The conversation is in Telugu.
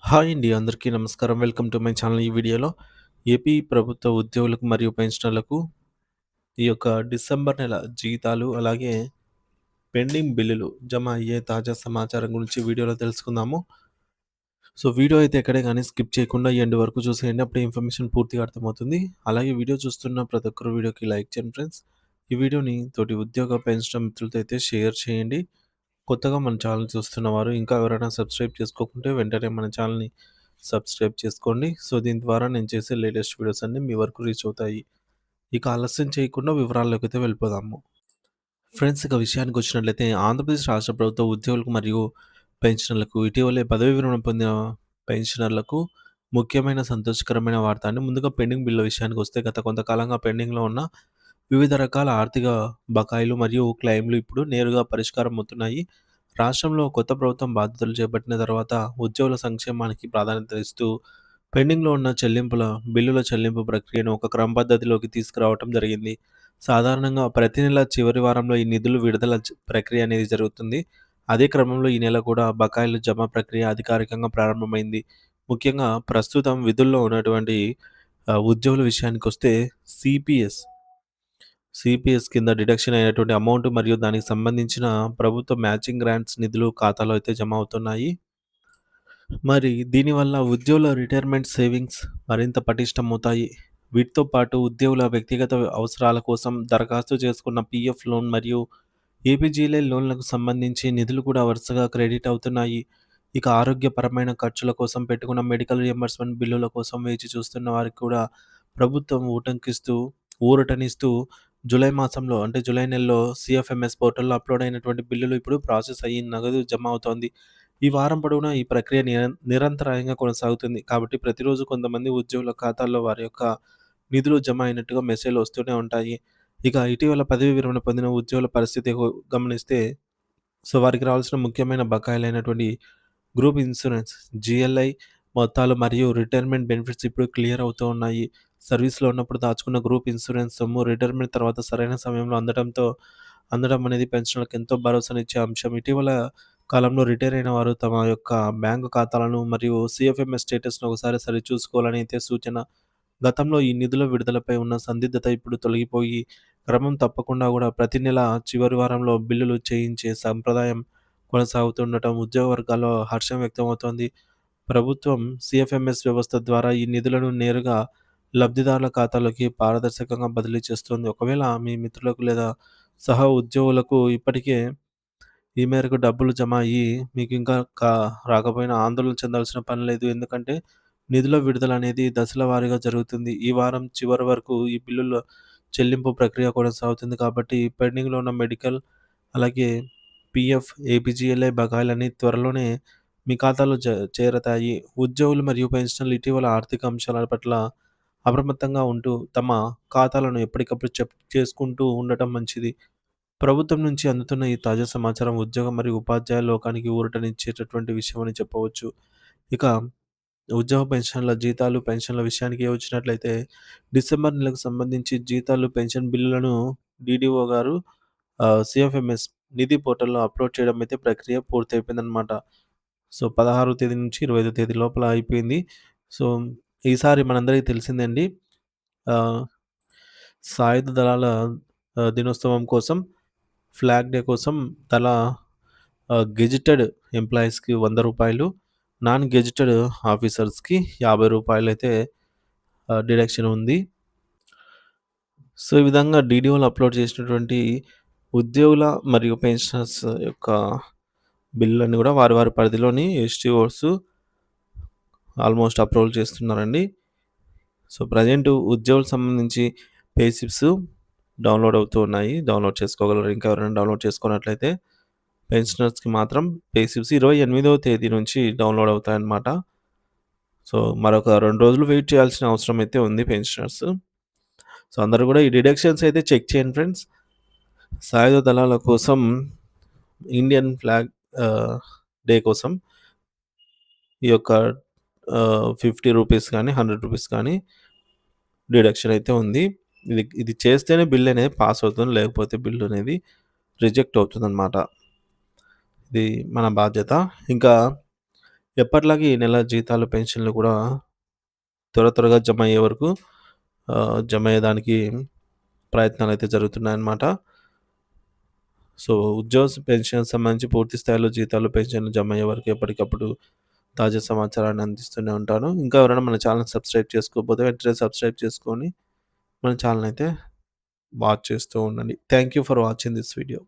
హాయ్ అండి. అందరికీ నమస్కారం. Welcome to my channel. ఈ వీడియోలో ఏపీ ప్రభుత్వ ఉద్యోగులకు మరియు పెన్షనర్లకు ఈ యొక్క డిసెంబర్ నెల జీతాలు, అలాగే పెండింగ్ బిల్లులు జమ అయ్యే తాజా సమాచారం గురించి వీడియోలో తెలుసుకుందాము. సో, వీడియో అయితే ఎక్కడే గాని స్కిప్ చేయకుండా ఎండ్ వరకు చూసేయండి. అప్పుడే ఇన్ఫర్మేషన్ పూర్తిగా అర్థమవుతుంది. అలాగే వీడియో చూస్తున్న ప్రతి ఒక్కరు వీడియోకి లైక్ చేయండి ఫ్రెండ్స్. ఈ వీడియోని తోటి ఉద్యోగ పెన్షన్ మిత్రులతో అయితే షేర్ చేయండి. కొత్తగా మన ఛానల్ చూస్తున్నవారు ఇంకా ఎవరైనా సబ్స్క్రైబ్ చేసుకోకుంటే వెంటనే మన ఛానల్‌ని సబ్స్క్రైబ్ చేసుకోండి. సో, దీని ద్వారా నేను చేసే లేటెస్ట్ వీడియోస్ అన్నీ మీ వరకు రీచ్ అవుతాయి. ఇక ఆలస్యం చేయకుండా వివరాల్లోకైతే వెళ్ళిపోదాము. ఫ్రెండ్స్, ఇక విషయానికొచ్చినట్లయితే ఆంధ్రప్రదేశ్ రాష్ట్ర ప్రభుత్వ ఉద్యోగులకు మరియు పెన్షనర్లకు ఇటీవలే పదవీ విరమణ పొందిన పెన్షనర్లకు ముఖ్యమైన సంతోషకరమైన వార్త అండి. ముందుగా పెండింగ్ బిల్లుల విషయానికొస్తే గత కొంతకాలంగా పెండింగ్‌లో ఉన్న వివిధ రకాల ఆర్థిక బకాయిలు మరియు క్లెయిమ్‌లు ఇప్పుడు నేరుగా పరిష్కారం అవుతున్నాయి. రాష్ట్రంలో కొత్త ప్రభుత్వం బాధ్యతలు చేపట్టిన తర్వాత ఉద్యోగుల సంక్షేమానికి ప్రాధాన్యత ఇస్తూ పెండింగ్‌లో ఉన్న బిల్లుల చెల్లింపు ప్రక్రియను ఒక క్రమ పద్ధతిలోకి తీసుకురావటం జరిగింది. సాధారణంగా ప్రతి నెల చివరి వారంలో ఈ నిధులు విడుదల ప్రక్రియ అనేది జరుగుతుంది. అదే క్రమంలో ఈ నెల కూడా బకాయిల జమ ప్రక్రియ అధికారికంగా ప్రారంభమైంది. ముఖ్యంగా ప్రస్తుతం విధుల్లో ఉన్నటువంటి ఉద్యోగుల విషయానికొస్తే సిపిఎస్, సిపిఎస్ కింద డిడక్షన్ అయినటువంటి అమౌంట్ మరియు దానికి సంబంధించిన ప్రభుత్వ మ్యాచింగ్ గ్రాంట్స్ నిధులు ఖాతాలో అయితే జమ అవుతున్నాయి. మరి దీనివల్ల ఉద్యోగుల రిటైర్మెంట్ సేవింగ్స్ మరింత పటిష్టమవుతాయి. వీటితో పాటు ఉద్యోగుల వ్యక్తిగత అవసరాల కోసం దరఖాస్తు చేసుకున్న పీఎఫ్ లోన్ మరియు ఏపీజీఎల్ఐ లోన్లకు సంబంధించి నిధులు కూడా వరుసగా క్రెడిట్ అవుతున్నాయి. ఇక ఆరోగ్యపరమైన ఖర్చుల కోసం పెట్టుకున్న మెడికల్ రియంబర్స్‌మెంట్ బిల్లుల కోసం వేచి చూస్తున్న వారికి కూడా ప్రభుత్వం ఊరటనిస్తూ జూలై మాసంలో అంటే జూలై నెలలో సీఎఫ్ఎంఎస్ పోర్టల్‌లో అప్‌లోడ్ అయినటువంటి బిల్లులు ఇప్పుడు ప్రాసెస్ అయ్యి నగదు జమ అవుతోంది. ఈ వారం పొడవునా ఈ ప్రక్రియ నిరంతరాయంగా కొనసాగుతుంది. కాబట్టి ప్రతిరోజు కొంతమంది ఉద్యోగుల ఖాతాల్లో వారి యొక్క నిధులు జమ అయినట్టుగా మెసేజ్‌లు వస్తూనే ఉంటాయి. ఇక ఇటీవల పదవీ విరమణ పొందిన ఉద్యోగుల పరిస్థితి గమనిస్తే, సో, వారికి రావాల్సిన ముఖ్యమైన బకాయిలైనటువంటి గ్రూప్ ఇన్సూరెన్స్, జీఎల్ఐ మొత్తాలు మరియు రిటైర్మెంట్ బెనిఫిట్స్ ఇప్పుడు క్లియర్ అవుతూ ఉన్నాయి. సర్వీస్‌లో ఉన్నప్పుడు దాచుకున్న గ్రూప్ ఇన్సూరెన్స్ సొమ్ము రిటైర్మెంట్ తర్వాత సరైన సమయంలో అందడం అనేది పెన్షనర్లకు ఎంతో భరోసానిచ్చే అంశం. ఇటీవల కాలంలో రిటైర్ అయిన వారు తమ యొక్క బ్యాంకు ఖాతాలను మరియు సీఎఫ్ఎంఎస్ స్టేటస్‌ను ఒకసారి సరిచూసుకోవాలని అయితే సూచన. గతంలో ఈ నిధుల విడుదలపై ఉన్న సందిగ్ధత ఇప్పుడు తొలగిపోయి, క్రమం తప్పకుండా కూడా ప్రతి నెల చివరి వారంలో బిల్లులు చేయించే సంప్రదాయం కొనసాగుతుండటం ఉద్యోగ వర్గాల్లో హర్షం వ్యక్తమవుతోంది. ప్రభుత్వం సీఎఫ్ఎంఎస్ వ్యవస్థ ద్వారా ఈ నిధులను నేరుగా లబ్ధిదారుల ఖాతాలోకి పారదర్శకంగా బదిలీ చేస్తుంది. ఒకవేళ మీ మిత్రులకు లేదా ఉద్యోగులకు ఇప్పటికే ఈ మేరకు డబ్బులు జమ అయ్యి మీకు ఇంకా రాకపోయినా ఆందోళన చెందాల్సిన పని లేదు. ఎందుకంటే నిధుల విడుదల అనేది దశల వారీగా జరుగుతుంది. ఈ వారం చివరి వరకు ఈ బిల్లుల చెల్లింపు ప్రక్రియ కొనసాగుతుంది కాబట్టి పెండింగ్‌లో ఉన్న మెడికల్, అలాగే పీఎఫ్, ఏపీజీఎల్ఐ బకాయిలన్నీ త్వరలోనే మీ ఖాతాలో చేరతాయి. ఉద్యోగులు మరియు పెన్షనర్లు ఇటీవల ఆర్థిక అంశాల పట్ల అప్రమత్తంగా ఉంటూ తమ ఖాతాలను ఎప్పటికప్పుడు చెక్ చేసుకుంటూ ఉండటం మంచిది. ప్రభుత్వం నుంచి అందుతున్న ఈ తాజా సమాచారం ఉద్యోగం మరియు ఉపాధ్యాయ లోకానికి ఊరటనిచ్చేటటువంటి విషయం అని చెప్పవచ్చు. ఇక ఉద్యోగ పెన్షన్ల జీతాలు, పెన్షన్ల విషయానికి వచ్చినట్లయితే డిసెంబర్ నెలకు సంబంధించి జీతాలు, పెన్షన్ బిల్లులను డీడీఓ గారు సీఎఫ్ఎంఎస్ నిధి పోర్టల్‌లో అప్‌లోడ్ చేయడం అయితే ప్రక్రియ పూర్తయిపోయిందనమాట. సో, 16వ తేదీ నుంచి 25వ తేదీ లోపల అయిపోయింది. సో, ఈసారి మనందరికీ తెలిసిందే అండి. ఆహ్, సాయుధ దళాల దినోత్సవం కోసం, ఫ్లాగ్ డే కోసం తలా గెజిటెడ్ ఎంప్లాయీస్‌కి రూ. 100, నాన్ గెజిటెడ్ ఆఫీసర్స్‌కి రూ. 50 అయితే డిడక్షన్ ఉంది. సో, ఈ విధంగా డీడీఓలు అప్‌లోడ్ చేసినటువంటి ఉద్యోగుల మరియు పెన్షనర్స్ యొక్క బిల్లులన్నీ కూడా వారి వారి పరిధిలోని ఎస్‌టీఓస్ ఆల్మోస్ట్ అప్రూవల్ చేస్తున్నారండి. సో, ప్రెజెంట్ ఉద్యోగులకు సంబంధించి పే స్లిప్స్ డౌన్‌లోడ్ అవుతూ ఉన్నాయి. డౌన్‌లోడ్ చేసుకోగలరు. ఇంకా ఎవరైనా డౌన్‌లోడ్ చేసుకున్నట్లయితే. పెన్షనర్స్‌కి మాత్రం పే స్లిప్స్ 28వ తేదీ నుంచి డౌన్‌లోడ్ అవుతాయన్నమాట. సో, మరొక 2 రోజులు వెయిట్ చేయాల్సిన అవసరం అయితే ఉంది పెన్షనర్స్. సో, అందరూ కూడా ఈ డిడక్షన్స్ అయితే చెక్ చేయండి ఫ్రెండ్స్. సాయుధ దళాల కోసం ఇండియన్ ఫ్లాగ్ ఆహ్, డే కోసం ఈ యొక్క రూ. 50 కానీ, రూ. 100 కానీ డిడక్షన్ అయితే ఉంది. ఇది చేస్తేనే బిల్ అనేది పాస్ అవుతుంది. లేకపోతే బిల్ అనేది రిజెక్ట్ అవుతుందన్నమాట. ఇది మన బాధ్యత. ఇంకా ఎప్పటిలాగే ఈ నెల జీతాలు, పెన్షన్‌లు కూడా త్వరగా జమయ్యే వరకు జమయ్యేదానికి ప్రయత్నాలైతే జరుగుతున్నాయన్నమాట. సో, పెన్షన్‌కి సంబంధించి పూర్తి స్థాయిలో జీతాలు, పెన్షన్‌లు జమయ్యే వరకు ఎప్పటికప్పుడు తాజా సమాచారాన్ని అందిస్తూనే ఉంటాను. ఇంకా ఎవరైనా మన ఛానెల్ సబ్స్క్రైబ్ చేసుకోకపోతే వెంటనే సబ్స్క్రైబ్ చేసుకొని మన ఛానెల్‌నైతే వాచ్ చేస్తూ ఉండండి. Thank you for watching this video.